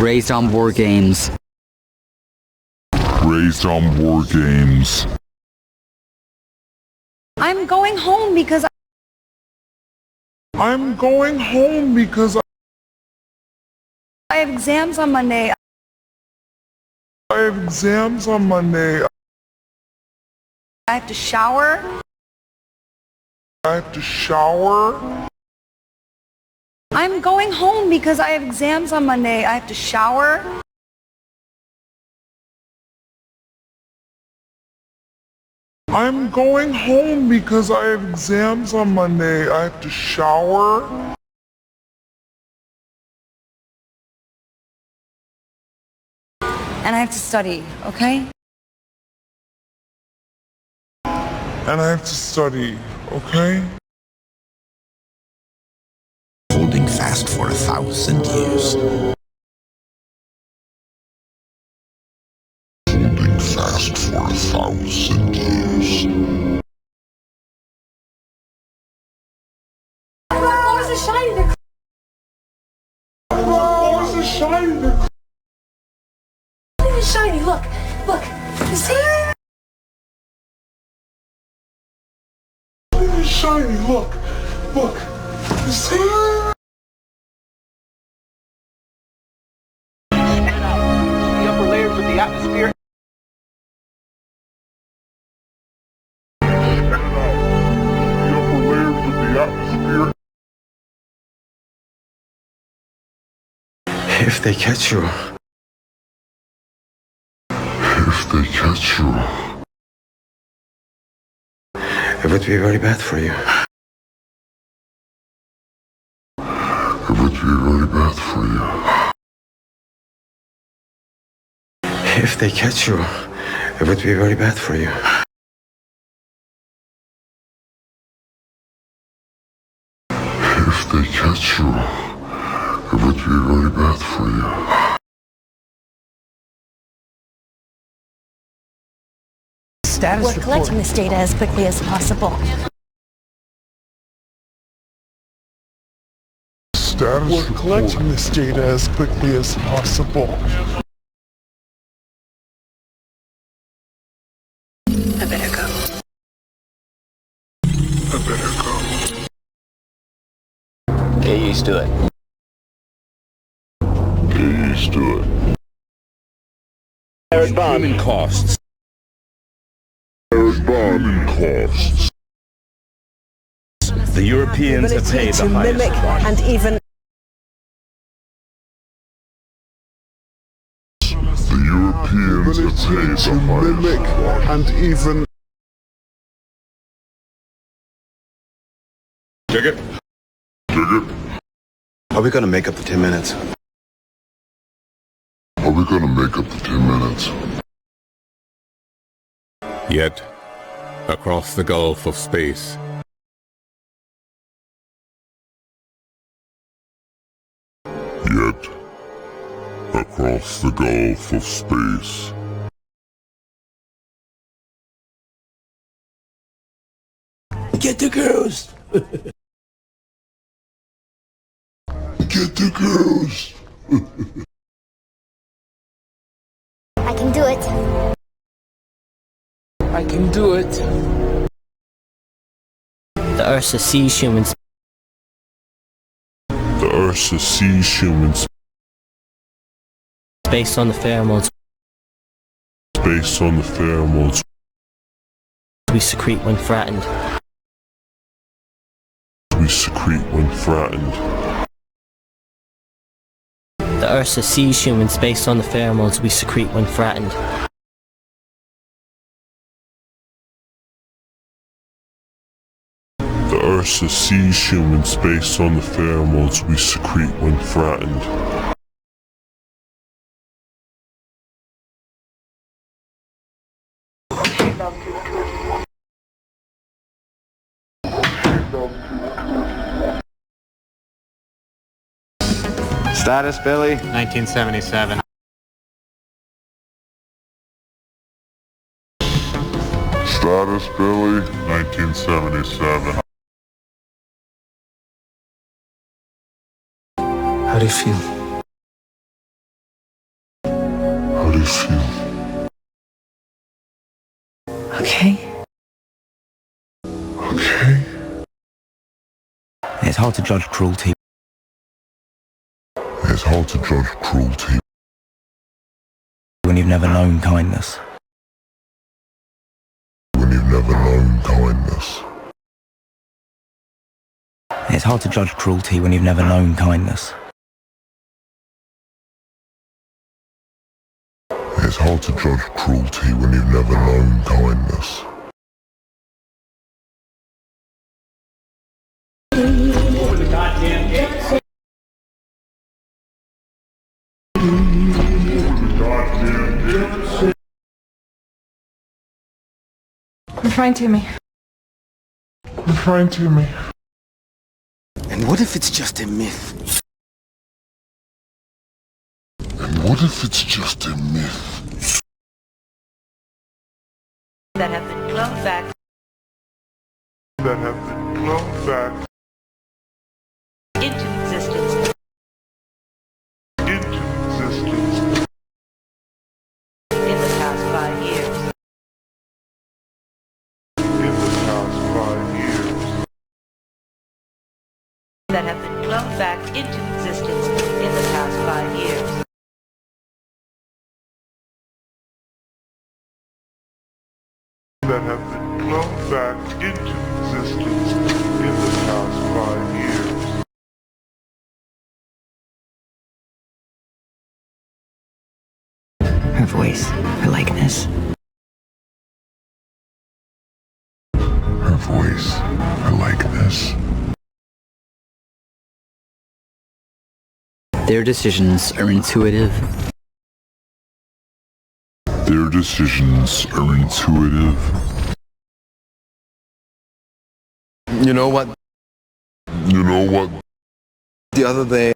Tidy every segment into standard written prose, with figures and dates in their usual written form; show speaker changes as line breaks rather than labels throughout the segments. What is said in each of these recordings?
Raised on war games.
Raised on war games.
I'm going home because
I'm going home because
I have exams on Monday.
I have exams on Monday.
I have to shower.
I have to shower.
I'm going home because I have exams on Monday. I have to shower.
I'm going home because I have exams on Monday. I have to shower.
And I have to study, okay?
And I have to study, okay?
Holding fast for 1,000 years. Holding fast for 1,000 years.
The floors are shiny.
The floors are shiny.
Everything is shiny. Look, look. You see?
Everything is shiny. Look, look. You see?
The upper layers of the atmosphere.
If they catch you. If they catch you. It would be very bad for you. It would be very bad for you. If they catch you, it would be very bad for you. If they catch you, it would be very bad for you.
We're collecting this data as quickly as possible.
We're collecting this data as quickly as possible.
I better go.
I better go.
Get used to it.
Get used to it.
Human costs.
Human costs.
The Europeans have paid the highest price.
And even
The Europeans have paid the highest price. And even
Dig it. Are we gonna make up the 10 minutes?
Are we gonna make up the 10 minutes?
Yet, across the gulf of space,
Yet, across the gulf of space,
Get the girls!
get the girls!
I can do it.
I can do it. The Ursa sees humans.
The Ursa sees humans
Based on the pheromones
based on the pheromones
we secrete when threatened.
we secrete when threatened.
The Ursa sees humans based on the pheromones we secrete when threatened.
The Ursa sees humans based on the pheromones we secrete when threatened.
Status, Billy? 1977.
Status, Billy, 1977.
How do you feel? I feel.
Okay.
Okay?
It's hard to judge cruelty.
It's hard to judge cruelty
When you've never known kindness.
when you've never known kindness.
It's hard to judge cruelty when you've never known kindness.
It's hard to judge cruelty when you've never known kindness.
Referring to me.
Referring to me.
And what if it's just a myth?
And what if it's just a myth?
That have been cloned back.
That have been cloned back
Into existence.
into existence
In the past 5 years.
in the past 5 years.
That have been cloned back into existence. In the past 5 years.
That have been cloned back into existence in the past 5 years.
Her voice, her likeness.
Her voice, her likeness.
Their decisions are intuitive.
Their decisions are intuitive.
You know what?
You know what?
The other day,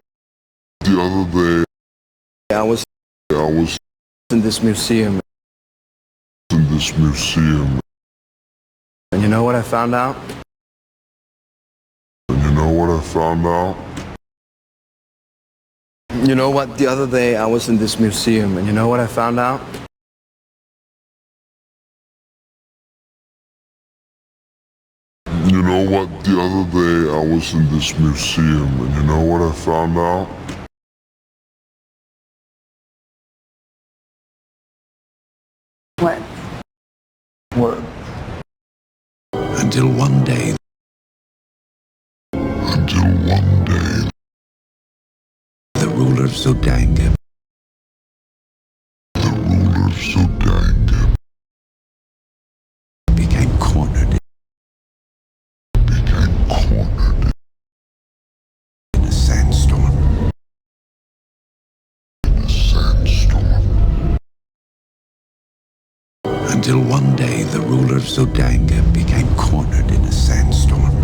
I was in this museum. And you know what I found out? You know what? The other day I was in this museum, and you know what I found out?
You know what? The other day I was in this museum, and you know what I found out?
What?
What?
Until one day, the ruler of Sodanga, became cornered in a sandstorm. Until one day the ruler of Sodanga became cornered in a sandstorm.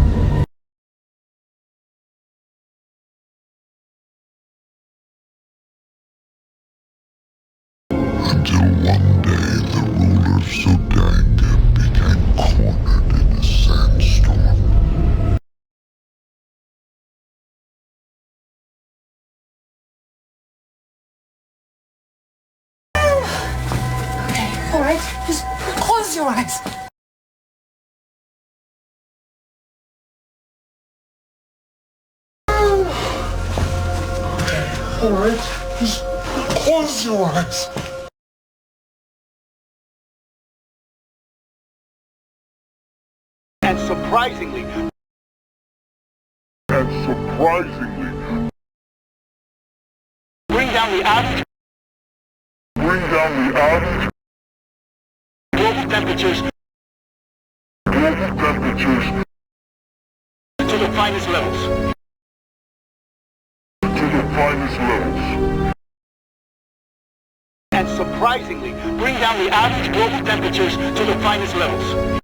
Until one day the ruler of Sodanga became cornered in a sandstorm.
All right, just close your eyes.
Alright, just close your eyes.
And surprisingly, bring down the average global temperatures to the finest levels. And surprisingly, bring down the average global temperatures to the finest levels.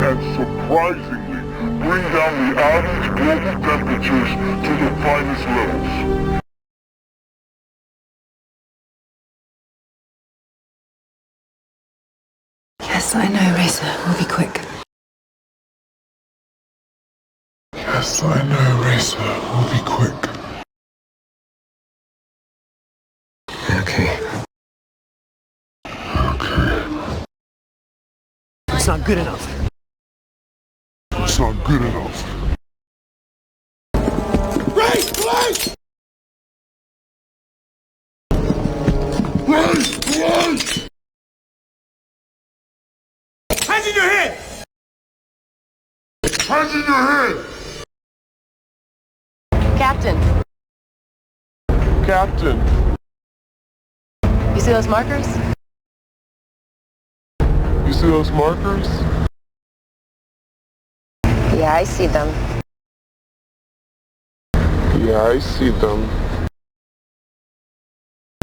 And surprisingly, bring down the average global temperatures to the finest levels.
Yes, I know, Racer. We'll be quick.
Yes,
Yes, I know, Racer. We'll be quick.
Okay.
It's not good enough.
It's not good enough.
Race! Race! Race! Race!
Hands in your head!
Hands in your head!
Captain,
Captain,
you see those markers?
you see those markers?
Yeah, I see them.
Yeah, I see them.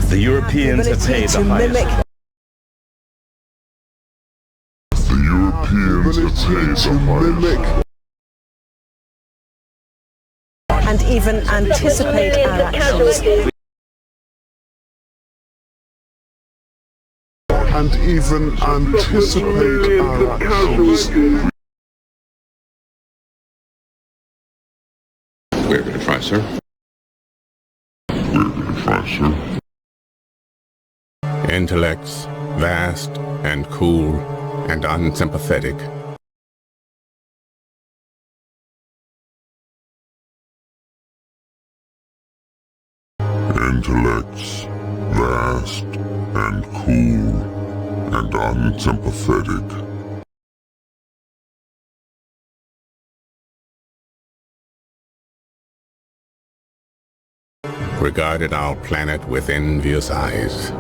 The Europeans have paid the highest.
The Europeans have paid the highest.
And even anticipate our actions.
And even anticipate our actions.
We're gonna try, sir.
We're gonna try, sir.
Intellects, vast and cool and unsympathetic.
Intellects, vast and cool and unsympathetic.
Regarded our planet with envious eyes.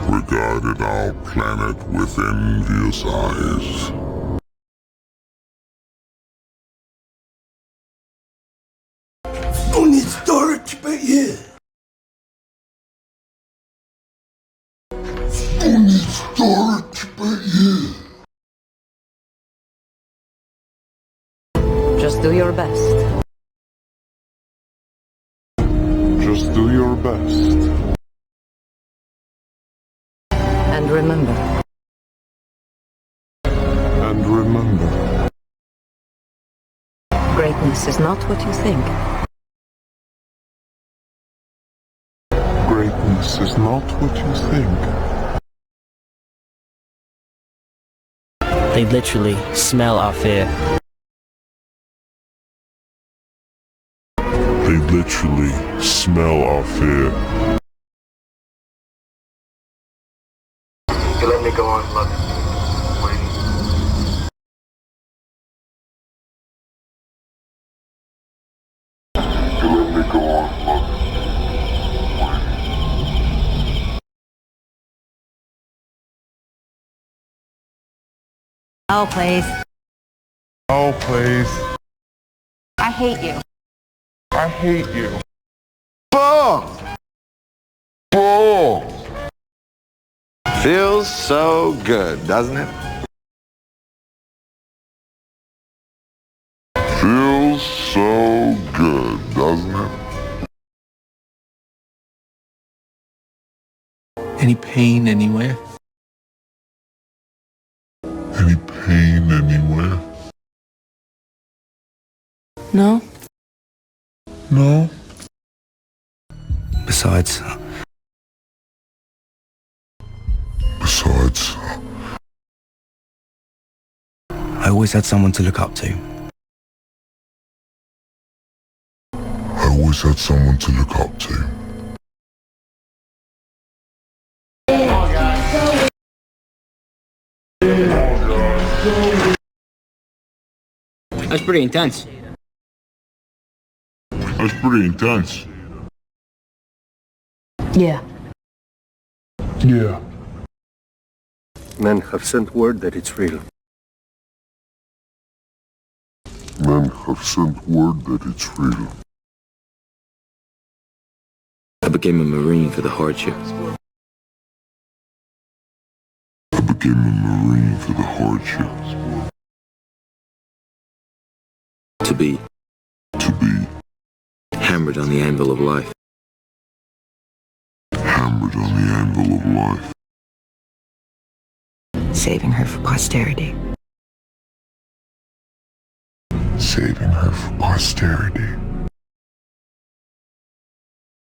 Regarded our planet with envious eyes.
Only dark, but yeah.
Only dark, but yeah.
Just do your best.
Just do your best.
And remember.
And remember.
Greatness is not what you think.
Greatness is not what you think.
They literally smell our fear.
They literally smell our fear.
You let me go on, look.
You let me go on, look.
Oh, please.
Oh, please.
I hate you.
I hate you.
Boom!
Boom!
Feels so good, doesn't it?
Feels so good, doesn't it?
Any pain anywhere?
Any pain anywhere?
No?
No?
Besides, I always had someone to look up to.
I always had someone to look up to.
That's pretty intense.
That's pretty intense.
Yeah.
Yeah.
Men have sent word that it's real.
Men have sent word that it's real.
I became a Marine for the hardship.
I became a Marine for the hardship.
To be hammered on the anvil of life.
Hammered on the anvil of life.
Saving her for posterity.
Saving her for posterity.